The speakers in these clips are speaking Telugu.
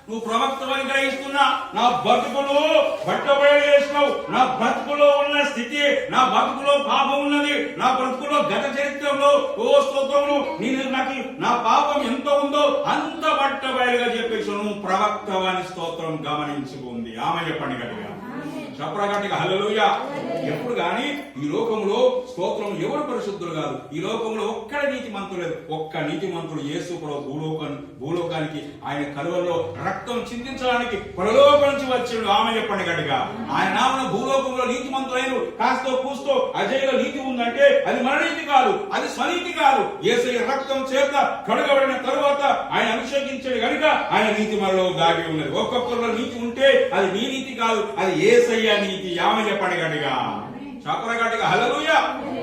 నువ్వు ప్రవక్తవని గ్రహిస్తున్నా. నా బతుకులు బట్టబయలు చేసినావు. నా బ్రతుకులో ఉన్న స్థితి, నా బతుకులో పాపం ఉన్నది, నా బ్రతుకులో గత చరిత్రలో స్తోత్రములు నాకు నా పాపం ఎంత ఉందో అంత బట్టబయలుగా చెప్పేసి నువ్వు ప్రవక్తవని స్తోత్రం గమనించుకుంది. ఆమె చెప్పండి గట్టిగా, చెప్పరగట్టిగా హల్లెలూయా. ఎప్పుడు గాని ఈ లోకంలో స్తోత్రం ఎవరు పరిశుద్ధులు కాదు. ఈ లోకంలో ఒక్కడ నీతి మంతుడు లేదు. ఒక్క నీతి మంతుడు యేసు భూలోకానికి ఆయన కలువలో రక్తం చిందించడానికి పరలోకం నుంచి వచ్చాడు. ఆమె చెప్పండి గట్టిగా. ఆయన నామన భూలోకంలో నీతి మంతులైన కాస్తో కూస్తో అజయ్లో నీతి ఉందంటే అది మన నీతి కాదు, అది స్వనీతి కాదు. యేసయ్య రక్తం చేత కడగబడిన తరువాత ఆయన అభిషేకించాడు కనుక ఆయన నీతి మనలో దాగి ఉన్నది. ఒక్కొక్కరిలో నీతి ఉంటే అది నీ నీతి కాదు, అది యేసయ్య నీతి. ఆమె చెప్పండి గట్టిగా, చెప్పరగట్టిగా హల్లెలూయా.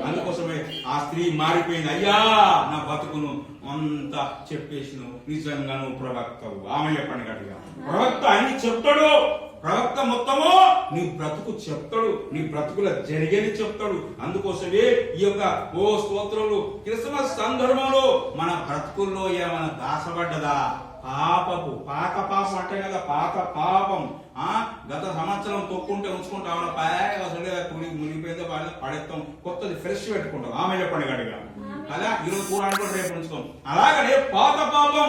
అందుకోసమే ఆ స్త్రీ మారిపోయింది. అయ్యా నా బతుకును అంతా చెప్పేసిను, నిజంగా నువ్వు ప్రవక్తవు. ఆమె చెప్పండి గట్టిగా. ప్రవక్త అన్ని చెప్తాడు. ప్రవక్త మొత్తము నీ బ్రతుకు చెప్తాడు, నీ బ్రతుకుల జరిగేది చెప్తాడు. అందుకోసమే ఈ యొక్క స్తోత్రములు క్రిస్మస్ సందర్భంలో మన బ్రతుకుల్లో ఏమైనా దాసపడ్డదా? పాత పాపం అంటే కదా, పాత పాపం. గత సంవత్సరం తొక్కుంటే ఉంచుకుంటాం, మునిగిపోయితే పడేస్తాం, కొత్తది ఫ్రెష్ పెట్టుకుంటాం. ఆమె చెప్పండి గట్టిగా కదా. ఈరోజు కూర అనుకుంటే రేపు ఉంచుతాం. అలాగనే పాత పాపం,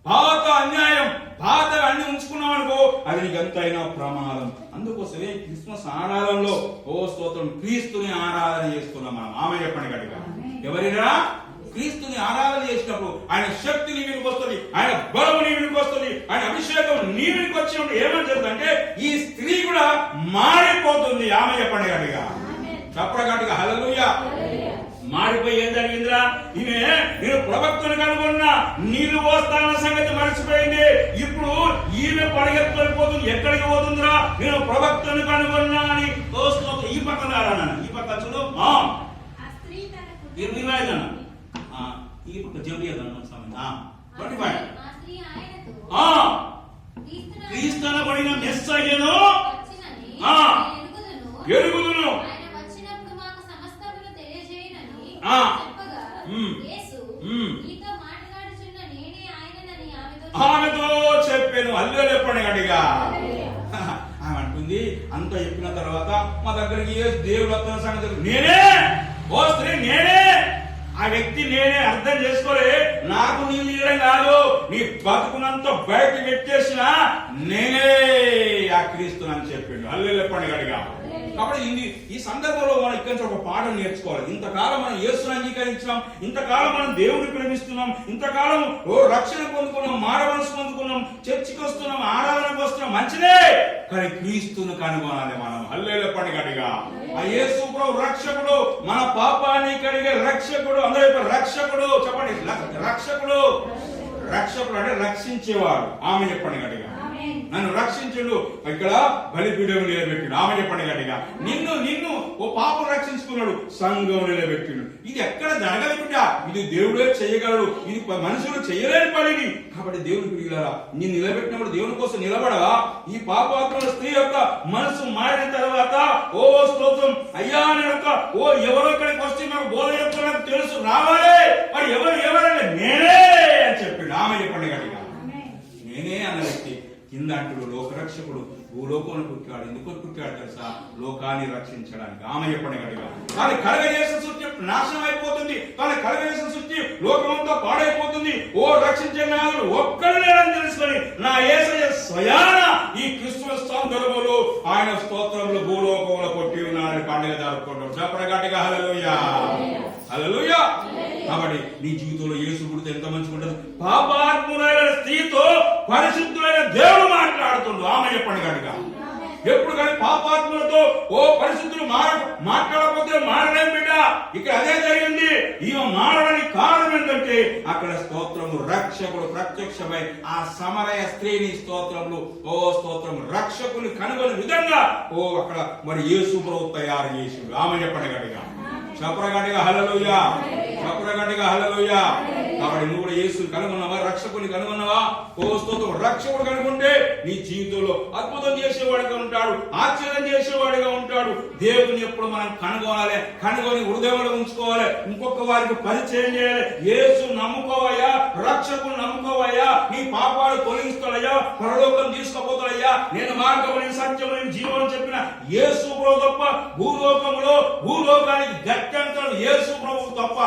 పాత అన్యాయం, పాత అన్ని ఉంచుకున్నాం అనుకో అది నీకు ఎంతైనా ప్రమాదం. అందుకోసమే క్రిస్మస్ ఆరాధనలో స్తోత్రం క్రీస్తుని ఆరాధన చేస్తున్నాం మనం. ఆమె చెప్పండి గట్టిగా. ఎవరైనా క్రీస్తుని ఆరాధన చేసినప్పుడు ఆయన శక్తి నీ మీదకి వస్తుంది, ఆయన బలము నీ మీదకి వస్తుంది, ఆయన అభిషేకం నీ మీదకి వచ్చినప్పుడు ఏమని జరుగుతుందంటే ఈ స్త్రీ కూడా మారిపోతుంది. ఆమె చెప్పండి గట్టిగా, చెప్పండి గట్టిగా హల్లెలూయా. మారిపోయి ఏం జరిగిందిరా? ఈమె నేను ప్రవక్తను కనుగొన్నా, నీళ్లు పోస్తాన సంగతి మర్చిపోయింది. ఇప్పుడు ఈమె పరిగెత్తుకుపోతుంది. ఎక్కడికి పోతుందిరా? నేను ప్రవక్తను కనుగొన్నా అని తోస్తుంది. ఈ పక్క రానా, ఈ పక్క చూడు, ఈ పక్క జంపియదన్న క్రీస్తునబడిన మెస్సయ్యను ఎరుగుదును ఆమెతో చెప్పాను. అల్లు చెప్పండి గట్టిగా. ఆమె అంటుంది, అంత చెప్పిన తర్వాత మా దగ్గరికి దేవుడు వస్తున్న సంగతి నేనే, ఓ స్త్రీ నేనే, ఆ వ్యక్తి నేనే, అర్థం చేసుకోలే. నాకు నీళ్ళు ఇవ్వడం కాదు, నీ బతుకునంత బయట పెట్టేసిన నేనే ఆ క్రీస్తునని చెప్పిండు. అల్లు చెప్పండి గట్టిగా. కాబట్టి ఈ సందర్భంలో మనం ఇక్కడి నుంచి ఒక పాఠం నేర్చుకోవాలి. ఇంతకాలం మనం యేసుని అంగీకరించినాం, ఇంతకాలం మనం దేవుడిని ప్రేమిస్తున్నాం, ఇంతకాలం రక్షణ పొందుకున్నాం, మారవలసి పొందుకున్నాం, చర్చికి వస్తున్నాం, ఆరాధనకు వస్తున్నాం, మంచిదే. కానీ క్రీస్తును కనుగొనాలి మనం. హల్లెలూయా గట్టిగా. ఆ యేసు ప్రభు రక్షకుడు, మన పాపాన్ని కడిగే రక్షకుడు. అందరూ రక్షకుడు చెప్పండి. రక్షకుడు, రక్షకుడు అంటే రక్షించేవాడు. ఆమె చెప్పండి గట్టిగా. నన్ను రక్షించుడు, ఇక్కడ బలిపీఠం నిలబెట్టిడు. ఆమె చెప్పండి గట్టిగా. నిన్ను ఓ పాపం రక్షించుకున్నాడు, సంఘం నిలబెట్టిడు. ఇది ఎక్కడ జరగదు బిడ్డ, ఇది దేవుడే చేయగలడు, ఇది మనుషులు చేయలేని పనిని. కాబట్టి దేవుని పిల్లలారా, నేను నిలబెట్టినప్పుడు దేవుని కోసం నిలబడవా? ఈ పాపాత్మల స్త్రీ యొక్క మనసు మారిన తర్వాత స్తోత్రం అయ్యా ఎవరు ఇక్కడికి వస్తే నాకు బోధ చెప్తున్నా తెలుసు, రావాలి. మరి ఎవరంటే నేనే అని చెప్పిండు. ఆమె చెప్పండి గట్టిగా. నేనే అన్న వ్యక్తి కింద అంటుడు లోకరక్షకుడు భూలోకంలో పుట్టాడు. ఎందుకు పుట్టాడు తెలుసా? లోకాన్ని రక్షించడానికి. ఆమె చెప్పండి గట్టిగా. కానీ కలగజేసిన సృష్టి నాశనం అయిపోతుంది, కానీ కలగజేసిన సృష్టి లోకమంతా పాడైపోతుంది. రక్షించే నాదుడు ఒక్కడు లేదని తెలుసుకొని నా యేసయ్య స్వయాన ఈ క్రిస్మస్ సందర్భంలో ఆయన స్తోత్రంలో భూలోకంలో కొట్టి ఉన్నాడని పండుగ జరుపుకుంటాం. చెప్పండి గట్టిగా హల్లెలూయా, హల్లెలూయా. కాబట్టి నీ జీవితంలో యేసు పుడితే ఎంత మంచిగా ఉంటుంది. పాపాత్ములైన స్త్రీతో పరిశుద్ధులైన దేవుడు మాట్లాడుతుండు. ఆమె చెప్పండి గట్టిగా. ఎప్పుడు కానీ పాపాత్ములతో పరిశుద్ధులు మాట్లాడకపోతే మారలేం బిడ్డ. ఇక్కడ అదే జరిగింది. ఈమె మారడానికి కారణం ఏంటంటే అక్కడ స్తోత్రము రక్షకుడు ప్రత్యక్షమై ఆ సమరయ స్త్రీని స్తోత్రములు స్తోత్రం రక్షకుని కనుగొని విధంగా అక్కడ మరి యేసు ప్రభు తయారు చేసిండు. ఆమె చెప్పండి గట్టిగా, చెప్పరగట్టిగా హల్లెలూయా, చెప్పరగట్టిగా హల్లెలూయా. కాబట్టి నువ్వు కూడా యేసుని కనుగొన్నావా? రక్షకుని కనుగొన్నావా? స్తోత్రం. రక్షకుడు కనుగొంటే నీ జీవితంలో అద్భుతం చేసేవాడిగా ఉంటాడు, ఆశ్చర్యం చేసేవాడిగా ఉంటాడు. దేవుని ఎప్పుడు మనం కనుగొనాలి, కనుగొని హృదయంలో ఉంచుకోవాలి, ఇంకొక వారికి పరిచయం చేయాలి. యేసు నమ్ముకోవయ్యా, రక్షకుని నమ్ముకోవయ్యా, నీ పాపాలు తొలగిస్తాడయ్యా, పరలోకం తీసుకుపోతాడయ్యా, నేను మార్గము, నేను సత్యము, నేను జీవనం చెప్పిన యేసు ప్రభు తప్ప భూలోకానికి గత్యంతరం యేసు ప్రభు తప్ప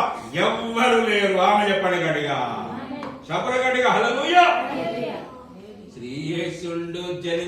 ఎవ్వరు లేరు. ఆమె చెప్పండి గడిగా, చెప్పరు గడిగా. హల్లెలూయా. శ్రీ యేసుండు జని